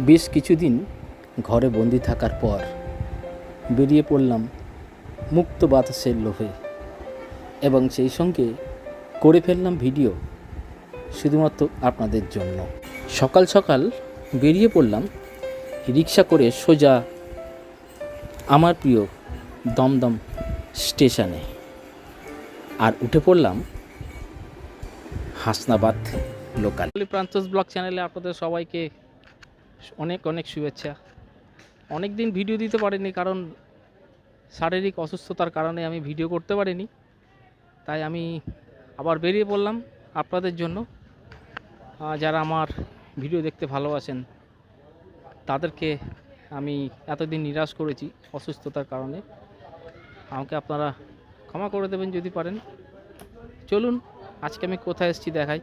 বেশ কিছুদিন ঘরে বন্দি থাকার পর বেরিয়ে পড়লাম মুক্ত বাতাসের লোভে এবং সেই সঙ্গে করে ফেললাম ভিডিও শুধুমাত্র আপনাদের জন্য। সকাল সকাল বেরিয়ে পড়লাম রিক্সা করে সোজা আমার প্রিয় দমদম স্টেশনে, আর উঠে পড়লাম হাসনাবাদ লোকাল। প্রান্তস ব্লগ চ্যানেলে আপনাদের সবাইকে অনেক অনেক শুভেচ্ছা। অনেক দিন ভিডিও দিতে পারিনি, কারণ শারীরিক অসুস্থতার কারণে আমি ভিডিও করতে পারিনি। তাই আমি আবার বেরিয়ে পড়লাম আপনাদের জন্য। যারা আমার ভিডিও দেখতে ভালোবাসেন তাদেরকে আমি এতদিন নিরাশ করেছি অসুস্থতার কারণে, আমাকে আপনারা ক্ষমা করে দেবেন যদি পারেন। চলুন আজকে আমি কোথায় এসেছি দেখাই।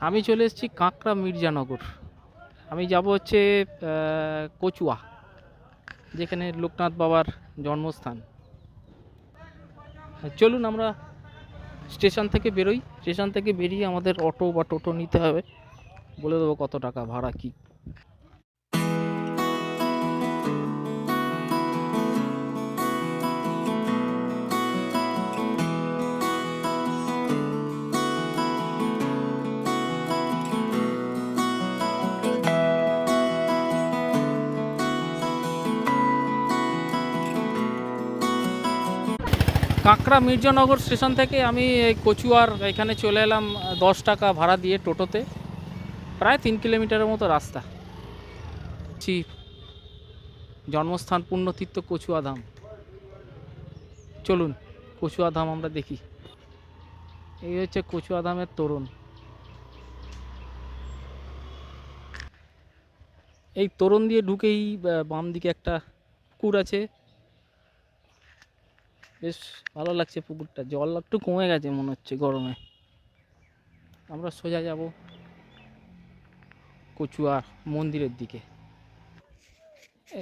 আমি চলে এসেছি কাঁকড়া মির্জানগর। আমি যাব হচ্ছে কচুয়া, যেখানে লোকনাথ বাবার জন্মস্থান। চলুন আমরা স্টেশন থেকে বেরোই। স্টেশন থেকে বেরিয়ে আমাদের অটো বা টোটো নিতে হবে, বলে দেবো কত টাকা ভাড়া কী। কাঁকড়া মির্জানগর স্টেশন থেকে আমি এই কচুয়ার এখানে চলে এলাম 10 টাকা ভাড়া দিয়ে টোটোতে। প্রায় 3 কিলোমিটারের মতো রাস্তা। জন্মস্থান পুণ্যতীর্থ কচুয়া ধাম। চলুন কচুয়া ধাম আমরা দেখি। এই হচ্ছে কচুয়া ধামের তোরণ। এই তোরণ দিয়ে ঢুকেই বাম দিকে একটা পুকুর আছে, বেশ ভালো লাগছে পুকুরটা। জল একটু কমে গেছে মনে হচ্ছে গরমে। আমরা সোজা যাব কচুয়া মন্দিরের দিকে।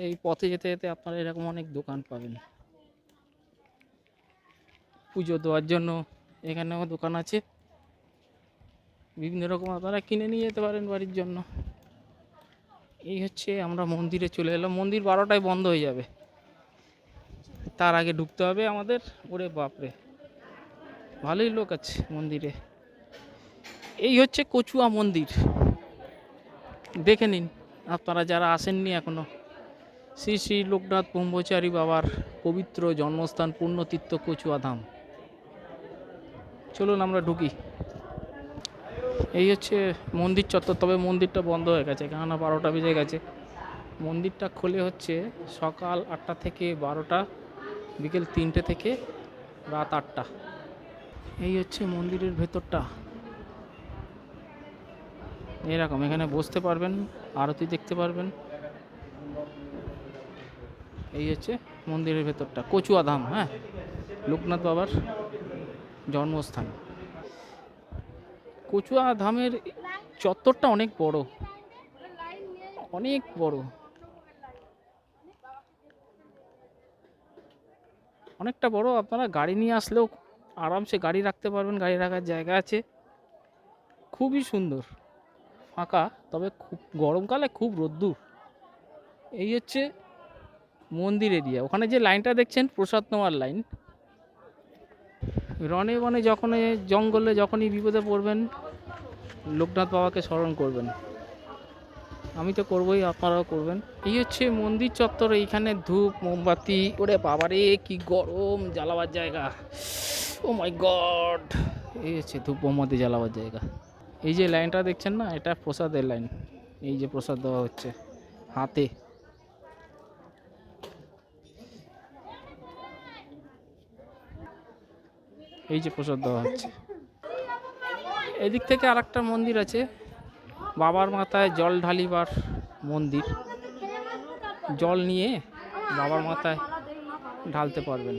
এই পথে যেতে যেতে আপনারা এরকম অনেক দোকান পাবেন পুজো দেওয়ার জন্য। এখানেও দোকান আছে, বিভিন্ন রকম আপনারা কিনে নিয়ে যেতে পারেন বাড়ির জন্য। এই হচ্ছে আমরা মন্দিরে চলে এলাম। মন্দির 12টায় বন্ধ হয়ে যাবে, তার আগে ঢুকতে হবে আমাদের। ওরে বাপরে, ভালোই লোক আছে মন্দিরে। এই হচ্ছে কচুয়া মন্দির, দেখে নিন আপনারা যারা আসেননি এখনো। শ্রী শ্রী লোকনাথ ব্রহ্মচারী বাবার পবিত্র জন্মস্থান পুণ্যতীর্থ কচুয়া ধাম। চলুন আমরা ঢুকি। এই হচ্ছে মন্দির চত্বর, তবে মন্দিরটা বন্ধ হয়ে গেছে, কেননা 12টা বেজে গেছে। মন্দিরটা খোলে হচ্ছে সকাল 8টা থেকে 12টা, বিকেল 3টে থেকে রাত 8টা। এই হচ্ছে মন্দিরের ভেতরটা, এরকম। এখানে বসতে পারবেন, আরতি দেখতে পারবেন। এই হচ্ছে মন্দিরের ভেতরটা, কচুয়া ধাম। হ্যাঁ, লোকনাথ বাবার জন্মস্থান। কচুয়া ধামের চত্বরটা অনেক বড়, অনেক বড়, অনেকটা বড়। আপনারা গাড়ি নিয়ে আসলেও আরামসে গাড়ি রাখতে পারবেন, গাড়ি রাখার জায়গা আছে। খুবই সুন্দর, ফাঁকা, তবে খুব গরমকালে খুব রোদ্দুর। এই হচ্ছে মন্দির এরিয়া। ওখানে যে লাইনটা দেখছেন প্রসাদ নেওয়ার লাইন। রনে বনে যখন জঙ্গলে যখনই বিপদে পড়বেন লোকনাথ বাবাকে স্মরণ করবেন। আমি তো করবই, আপনারাও করবেন। এই হচ্ছে মন্দির চত্বর। এইখানে ধূপ মোমবাতি, ওরে বাবারে কি গরম, জ্বালাবার জায়গা। ও মাই গড, এই হচ্ছে ধূপ মোমবাতি জ্বালাবার জায়গা। এই যে লাইনটা দেখছেন না, এটা প্রসাদের লাইন। এই যে প্রসাদ দেওয়া হচ্ছে হাতে। এই যে প্রসাদ দেওয়া হচ্ছে। এদিক থেকে আরেকটা মন্দির আছে, বাবার মাথায় জল ঢালিবার মন্দির। জল নিয়ে বাবার মাথায় ঢালতে পারবেন।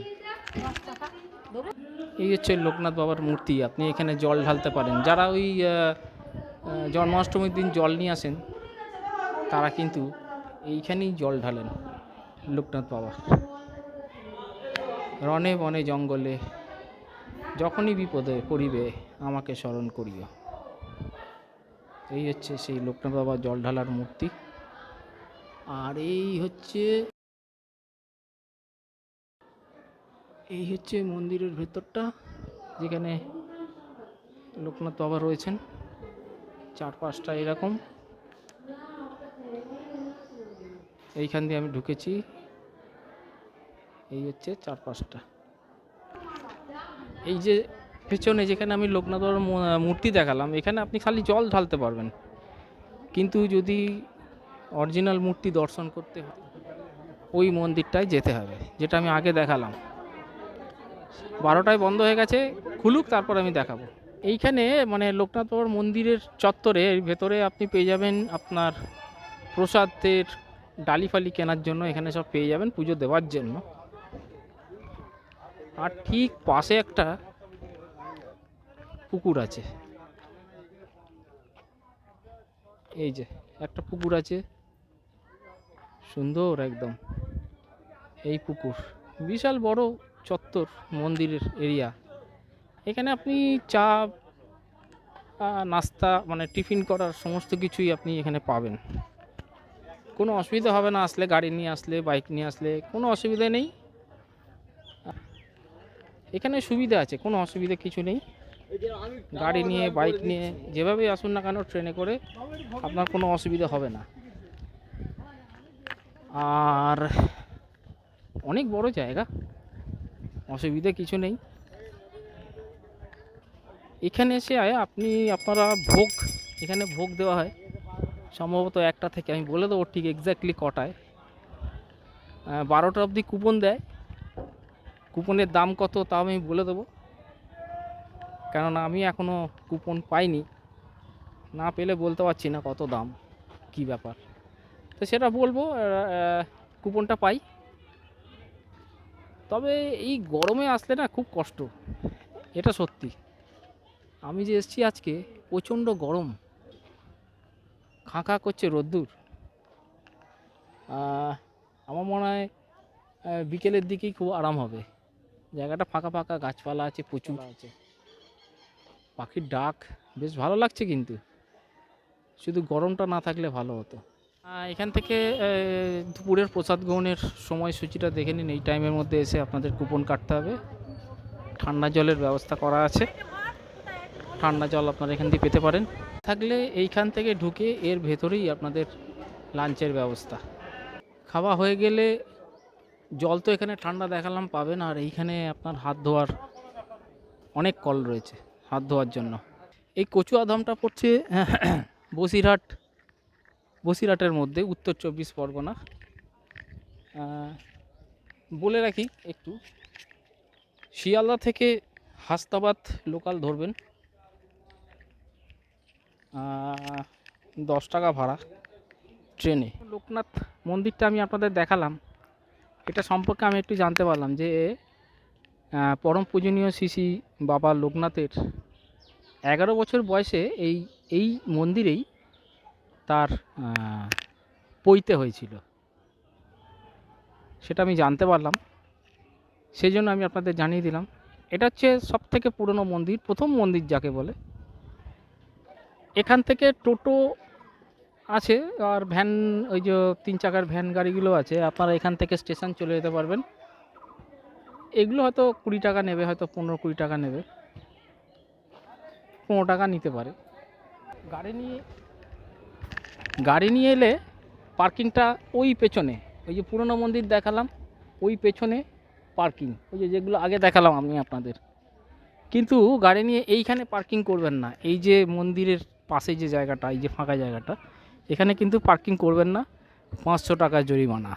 এই হচ্ছে লোকনাথ বাবার মূর্তি, আপনি এখানে জল ঢালতে পারেন। যারা ওই জন্মাষ্টমীর দিন জল নিয়ে আসেন তারা কিন্তু এইখানেই জল ঢালেন লোকনাথ বাবার। রনে বনে জঙ্গলে যখনই বিপদে পড়িবে আমাকে স্মরণ করিও। এই হচ্ছে সেই লোকনাথ বাবার জল ঢালার মূর্তি। আর এই হচ্ছে মন্দিরের ভেতরটা, যেখানে লোকনাথ বাবা রয়েছেন। চারপাশটা এরকম। এইখান দিয়ে আমি ঢুকেছি। এই হচ্ছে চারপাশটা। এই যে পেছনে যেখানে আমি লোকনাথ বাবার মূর্তি দেখালাম, এখানে আপনি খালি জল ঢালতে পারবেন, কিন্তু যদি অরিজিনাল মূর্তি দর্শন করতে হয় ওই মন্দিরটায় যেতে হবে, যেটা আমি আগে দেখালাম। 12টায় বন্ধ হয়ে গেছে, খুলুক তারপর আমি দেখাবো। এইখানে মানে লোকনাথ বাবার মন্দিরের চত্বরে ভেতরে আপনি পেয়ে যাবেন আপনার প্রসাদের ডালি ফালি কেনার জন্য, এখানে সব পেয়ে যাবেন পুজো দেওয়ার জন্য। আর ঠিক পাশে একটা পুকুর আছে, এই যে একটা পুকুর আছে, সুন্দর একদম। এই পুকুর বিশাল বড় চত্বর, মন্দিরের এরিয়া। এখানে আপনি চা নাস্তা মানে টিফিন করার সমস্ত কিছুই আপনি এখানে পাবেন, কোনো অসুবিধা হবে না। আসলে গাড়ি নিয়ে আসলে, বাইক নিয়ে আসলে কোনো অসুবিধা নেই। এখানে সুবিধা আছে, কোনো অসুবিধা কিছু নেই। গাড়ি নিয়ে, বাইক নিয়ে যেভাবেই আসুন না কেন, ট্রেনে করে আপনার কোনো অসুবিধা হবে না। আর অনেক বড় জায়গা, অসুবিধা কিছু নেই। এখানে এসে আপনারা ভোগ, এখানে ভোগ দেওয়া হয় সম্ভবত 1টা থেকে, আমি বলে দেবো ঠিক এক্স্যাক্টলি কটায়। 12টা অবধি কুপন দেয়। কুপনের দাম কত তাও আমি বলে দেবো, কেননা আমি এখনও কুপন পাইনি, না পেলে বলতে পারছি না কত দাম, কি ব্যাপার। তো সেটা বলবো কুপনটা পাই। তবে এই গরমে আসলে না খুব কষ্ট, এটা সত্যি। আমি যে এসেছি আজকে, প্রচণ্ড গরম, খাঁ খাঁ করছে রোদ্দুর। আমার মনে হয় বিকেলের দিকেই খুব আরাম হবে। জায়গাটা ফাঁকা ফাঁকা, গাছপালা আছে, প্রচুর আছে, পাখির ডাক বেশ ভালো লাগছে, কিন্তু শুধু গরমটা না থাকলে ভালো হতো। এখান থেকে দুপুরের প্রসাদ গ্রহণের সময়সূচিটা দেখে নিন। এই টাইমের মধ্যে এসে আপনাদের কুপন কাটতে হবে। ঠান্ডা জলের ব্যবস্থা করা আছে, ঠান্ডা জল আপনারা এখান দিয়ে পেতে পারেন। থাকলে এইখান থেকে ঢুকে এর ভেতরেই আপনাদের লাঞ্চের ব্যবস্থা। খাওয়া হয়ে গেলে জল তো এখানে ঠান্ডা দেখালাম পাবেন, আর এইখানে আপনার হাত ধোয়ার অনেক কল রয়েছে হাত ধোয়ার জন্য। এই কচুয়াধামটা পড়ছে বসিরহাটের মধ্যে, উত্তর 24 পরগনা। বলে রাখি একটু, শিয়ালদা থেকে হাসনাবাদ লোকাল ধরবেন, 10 টাকা ভাড়া ট্রেনে। লোকনাথ মন্দিরটা আমি আপনাদের দেখালাম, এটা সম্পর্কে আমি একটু জানতে পারলাম যে পরম পূজনীয় শ্রী শ্রী বাবা লোকনাথের 11 বছর বয়সে এই মন্দিরেই তার পৈতে হয়েছিল, সেটা আমি জানতে পারলাম, সেই জন্য আমি আপনাদের জানিয়ে দিলাম। এটা হচ্ছে সবথেকে পুরনো মন্দির, প্রথম মন্দির যাকে বলে। এখান থেকে টোটো আছে, আর ভ্যান, ওই যে 3 চাকার ভ্যান গাড়িগুলো আছে, আপনারা এখান থেকে স্টেশন চলে যেতে পারবেন। এগুলো হয়তো 20 টাকা নেবে, হয়তো 15-20 টাকা নেবে, 15 টাকা নিতে পারে। গাড়ি নিয়ে এলে পার্কিংটা ওই পেছনে, ওই যে পুরনো মন্দির দেখালাম ওই পেছনে পার্কিং, ওই যেগুলো আগে দেখালাম আমি আপনাদের। কিন্তু গাড়ি নিয়ে এইখানে পার্কিং করবেন না, এই যে মন্দিরের পাশে যে জায়গাটা, এই যে ফাঁকা জায়গাটা, এখানে কিন্তু পার্কিং করবেন না, 500 টাকা জরিমানা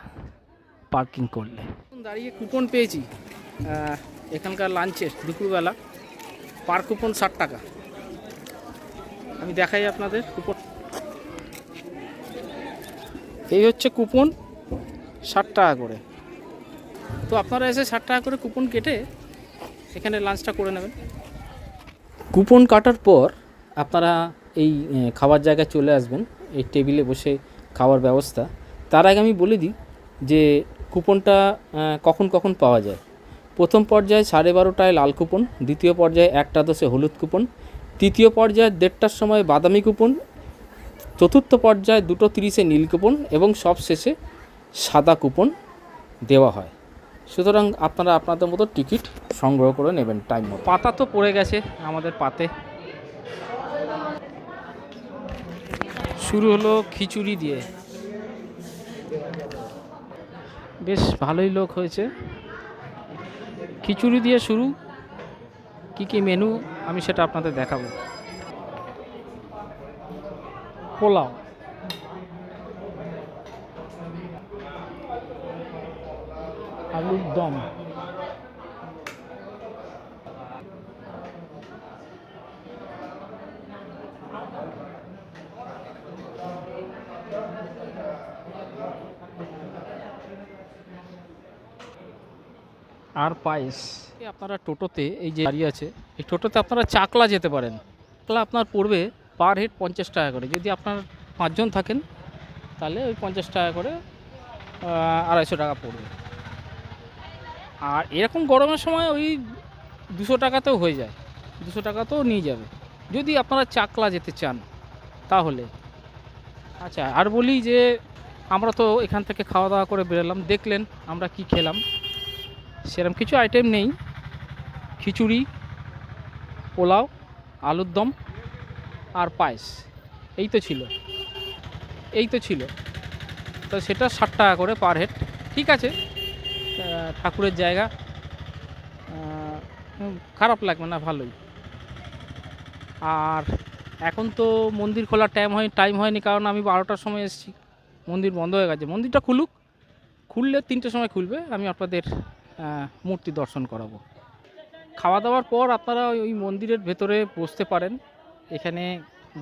পার্কিং করলে। দাঁড়িয়ে কুপন পেয়েছি এখানকার লাঞ্চের, দুপুরবেলা পার কুপন 60 টাকা। আমি দেখাই আপনাদের কুপন, এই হচ্ছে কুপন, 60 টাকা করে। তো আপনারা এসে 60 টাকা করে কুপন কেটে এখানে লাঞ্চটা করে নেবেন। কুপন কাটার পর আপনারা এই খাবার জায়গায় চলে আসবেন, এই টেবিলে বসে খাওয়ার ব্যবস্থা। তার আগে আমি বলে দিই যে কুপনটা কখন কখন পাওয়া যায়। প্রথম পর্যায়ে 12:30টায় লাল কুপন, দ্বিতীয় পর্যায়ে 1টা 10-এ হলুদ কুপন, তৃতীয় পর্যায়ে 1:30টার সময় বাদামি কুপন, চতুর্থ পর্যায়ে 2:30 নীলকুপন এবং সব শেষে সাদা কুপন দেওয়া হয়। সুতরাং আপনারা আপনাদের মতো টিকিট সংগ্রহ করে নেবেন টাইম মতো। পাতা তো পড়ে গেছে আমাদের পাতে। শুরু হলো খিচুড়ি দিয়ে, বেশ ভালোই লোক হয়েছে। খিচুড়ি দিয়ে শুরু, কি কি মেনু আমি সেটা আপনাদের দেখাবো। পোলাও, আলুর দম, আর পায়েস। আপনারা টোটোতে এই যে গাড়ি আছে, এই টোটোতে আপনারা চাকলা যেতে পারেন। চাকলা আপনার পড়বে পার হেড 50 টাকা করে। যদি আপনার 5 জন থাকেন তাহলে ওই 50 টাকা করে 250 টাকা পড়বে। আর এরকম গরমের সময় ওই 200 টাকাতেও হয়ে যায়, 200 টাকাতেও নিয়ে যাবে যদি আপনারা চাকলা যেতে চান তাহলে। আচ্ছা, আর বলি যে আমরা তো এখান থেকে খাওয়া দাওয়া করে বেরোলাম, দেখলেন আমরা কি খেলাম। সেরকম কিছু আইটেম নেই, খিচুড়ি, পোলাও, আলুর দম আর পায়েস, এই তো ছিল। তো সেটা 60 টাকা করে পার হেড। ঠিক আছে, ঠাকুরের জায়গা, খারাপ লাগবে না, ভালোই। আর এখন তো মন্দির খোলার টাইম হয়নি, কারণ আমি 12টার সময় এসেছি, মন্দির বন্ধ হয়ে গেছে। মন্দিরটা খুললে 3টের সময় খুলবে, আমি আপনাদের মূর্তি দর্শন করাবো। খাওয়া দাওয়ার পর আপনারা ওই মন্দিরের ভেতরে বসতে পারেন। এখানে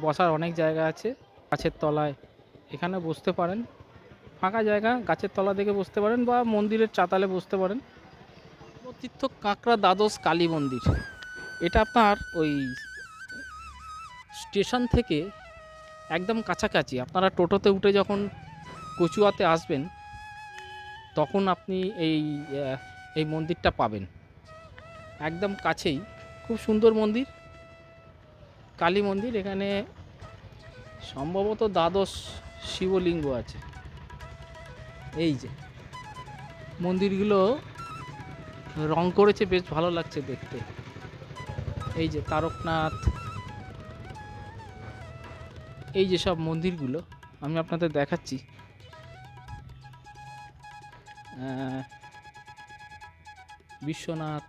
বসার অনেক জায়গা আছে, গাছের তলায় এখানে বসতে পারেন, ফাঁকা জায়গা, গাছের তলা থেকে বসতে পারেন বা মন্দিরের চাতালে বসতে পারেন। তীর্থ কাঁকড়া দ্বাদশ কালী মন্দির, এটা আপনার ওই স্টেশন থেকে একদম কাছাকাছি। আপনারা টোটোতে উঠে যখন কচুয়াতে আসবেন তখন আপনি এই মন্দিরটা পাবেন, একদম কাছেই। খুব সুন্দর মন্দির, কালী মন্দির। এখানে সম্ভবত দ্বাদশ শিবলিঙ্গ আছে। এই যে মন্দিরগুলো রং করেছে, বেশ ভালো লাগছে দেখতে। এই যে তারকনাথ, এই যে সব মন্দিরগুলো আমি আপনাদের দেখাচ্ছি। বিশ্বনাথ,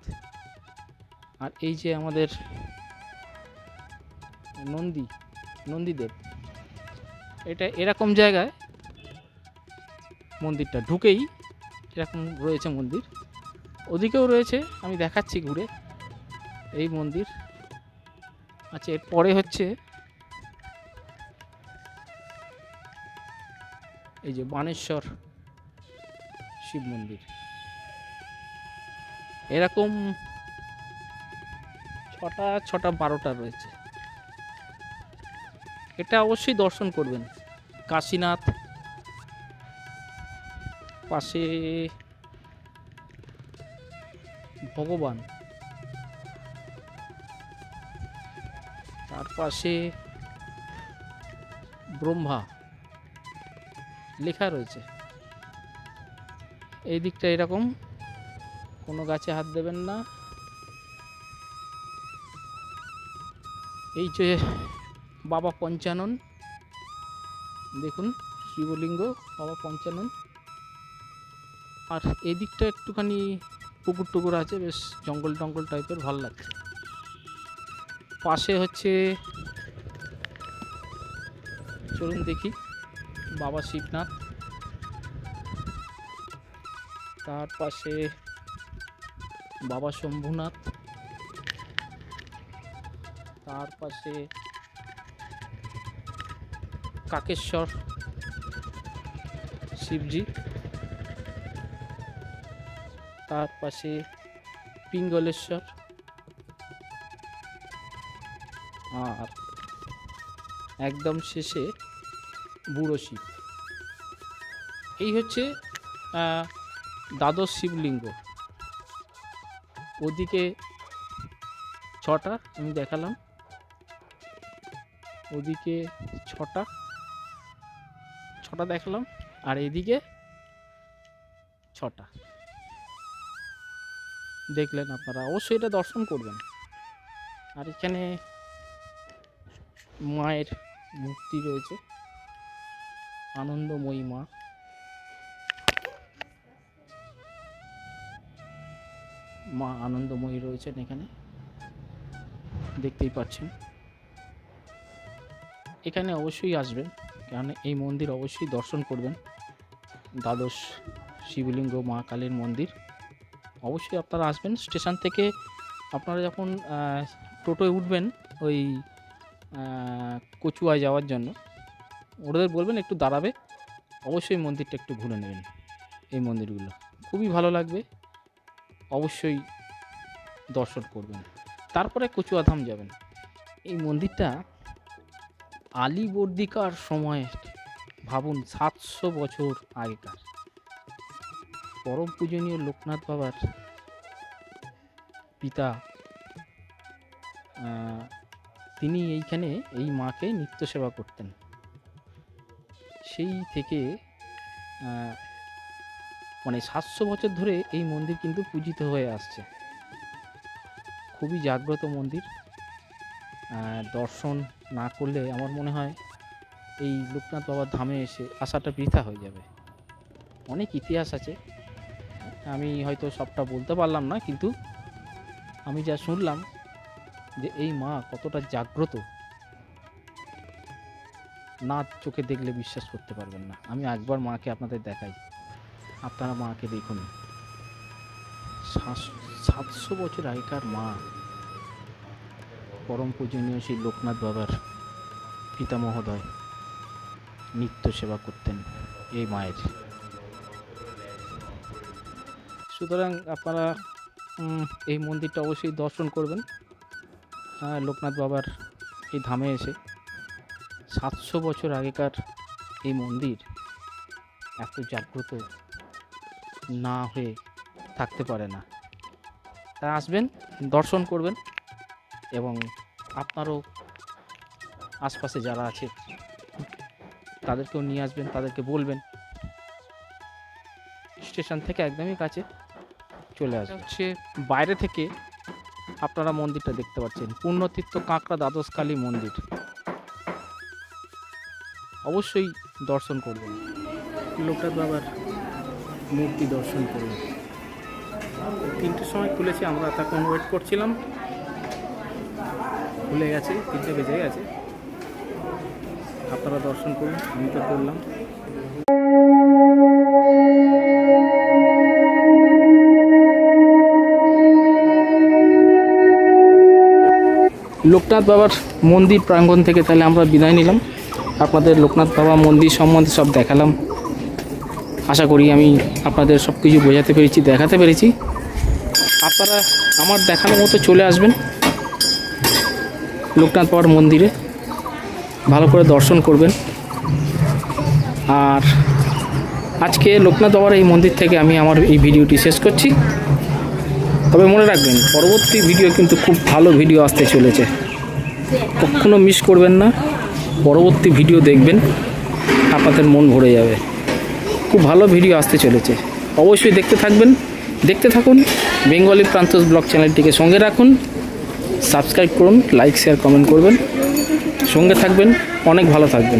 আর এই যে আমাদের নন্দীদেব, এটা এরকম জায়গায় মন্দিরটা ঢুকেই এরকম রয়েছে মন্দির। ওদিকেও রয়েছে, আমি দেখাচ্ছি ঘুরে এই মন্দির। আচ্ছা, এরপরে হচ্ছে এই যে বানেশ্বর শিব মন্দির। এরকম 6টা 12টা রয়েছে, এটা অবশ্যই দর্শন করবেন। কাশীনাথ, পাশে ভগবান, তার পাশে ব্রহ্মা লেখা রয়েছে। এই দিকটা এরকম, কোনো গাছে হাত দেবেন না। এই যে বাবা পঞ্চানন, দেখুন শিবলিঙ্গ বাবা পঞ্চানন। আর এই দিকটা একটুখানি পুকুর টুকুর আছে, বেশ জঙ্গল টঙ্গল টাইপের, ভালো লাগছে। পাশে হচ্ছে, চলুন দেখি, বাবা শিবনাথ, তার পাশে বাবা শম্ভুনাথ, তার পাশে কাকেশ্বর শিবজি, তার পাশে পিঙ্গলেশ্বর, আর একদম শেষে বুড়ো শিব। এই হচ্ছে দ্বাদশ শিবলিঙ্গ। ওদিকে 6টা আমি দেখালাম, ওদিকে 6টা, 6টা দেখালাম, আর এইদিকে 6টা দেখলেন আপনারা। অবশ্যই এটা দর্শন করবেন। আর এখানে মায়ের মূর্তি রয়েছে, আনন্দময়ী মা। মা আনন্দময়ী রয়েছেন এখানে, দেখতেই পাচ্ছেন। এখানে অবশ্যই আসবেন, কারণ এই মন্দির অবশ্যই দর্শন করবেন। দ্বাদশ শিবলিঙ্গ মা কালীর মন্দির। অবশ্যই আপনারা আসবেন। স্টেশন থেকে আপনারা যখন টোটোয় উঠবেন ওই কচুয়ায় যাওয়ার জন্য, ওদের বলবেন একটু দাঁড়াবে। অবশ্যই মন্দিরটা একটু ঘুরে নেবেন। এই মন্দিরগুলো খুবই ভালো লাগবে, অবশ্যই দর্শন করবেন। তারপরে কচুয়াধাম যাবেন। এই মন্দিরটা আলীবর্দীকার সময়ে, ভাবুন 700 বছর আগেকার, পরম পূজনীয় লোকনাথ বাবার পিতা তিনি এইখানে এই মাকে নিত্য সেবা করতেন। সেই থেকে মানে 700 বছর ধরে এই মন্দির কিন্তু পূজিত হয়ে আসছে। খুবই জাগ্রত মন্দির। দর্শন না করলে আমার মনে হয় এই লোকনাথ বাবার ধামে এসে আসাটা বৃথা হয়ে যাবে। অনেক ইতিহাস আছে, আমি হয়তো সবটা বলতে পারলাম না, কিন্তু আমি যা শুনলাম যে এই মা কতটা জাগ্রত, না চোখে দেখলে বিশ্বাস করতে পারবেন না। আমি একবার মাকে আপনাদের দেখাই, আপনারা মাকে দেখুন। 700 বছর আগেকার মা, পরম পূজনীয় সেই লোকনাথ বাবার পিতা মহোদয় নিত্য সেবা করতেন এই মায়ের। সুতরাং আপনারা এই মন্দিরটা অবশ্যই দর্শন করবেন। লোকনাথ বাবার এই ধামে এসে 700 বছর আগেকার এই মন্দির এত জাগ্রত না হয়ে থাকতে পারে না। তা আসবেন, দর্শন করবেন, এবং আপনারও আশপাশে যারা আছে তাদেরকেও নিয়ে আসবেন, তাদেরকে বলবেন। স্টেশন থেকে একদমই কাছে, চলে আসবে। হচ্ছে বাইরে থেকে আপনারা মন্দিরটা দেখতে পাচ্ছেন, পূর্ণতীর্থ কাঁকড়া দ্বাদশ কালী মন্দির। অবশ্যই দর্শন করবেন, লোকনাথ বাবার মূর্তি দর্শন করবেন। 3টের সময় খুলেছে, আমরা তখন ওয়েট করছিলাম, খুলে গেছে, 3টে বেজে গেছে। আপনারা দর্শন করুন, আমি তো করলাম। লোকনাথ বাবার মন্দির প্রাঙ্গণ থেকে তাহলে আমরা বিদায় নিলাম। আপনাদের লোকনাথ বাবা মন্দির সম্বন্ধে সব দেখালাম। আশা করি আমি আপনাদের সব কিছু বোঝাতে পেরেছি, দেখাতে পেরেছি। আপনারা আমার দেখানো মতো চলে আসবেন লোকনাথ বাবার মন্দিরে, ভালো করে দর্শন করবেন। আর আজকে লোকনাথ বাবার এই মন্দির থেকে আমি আমার এই ভিডিওটি শেষ করছি। তবে মনে রাখবেন, পরবর্তী ভিডিও কিন্তু খুব ভালো ভিডিও আসতে চলেছে, কখনো মিস করবেন না। পরবর্তী ভিডিও দেখবেন, আপনাদের মন ভরে যাবে। খুব ভালো ভিডিও আসতে চলেছে, অবশ্যই দেখতে থাকুন। বেঙ্গলি প্রান্তস ব্লগ চ্যানেলটিকে সঙ্গে রাখুন, সাবস্ক্রাইব করুন, লাইক শেয়ার কমেন্ট করবেন, সঙ্গে থাকবেন। অনেক ভালো থাকবেন।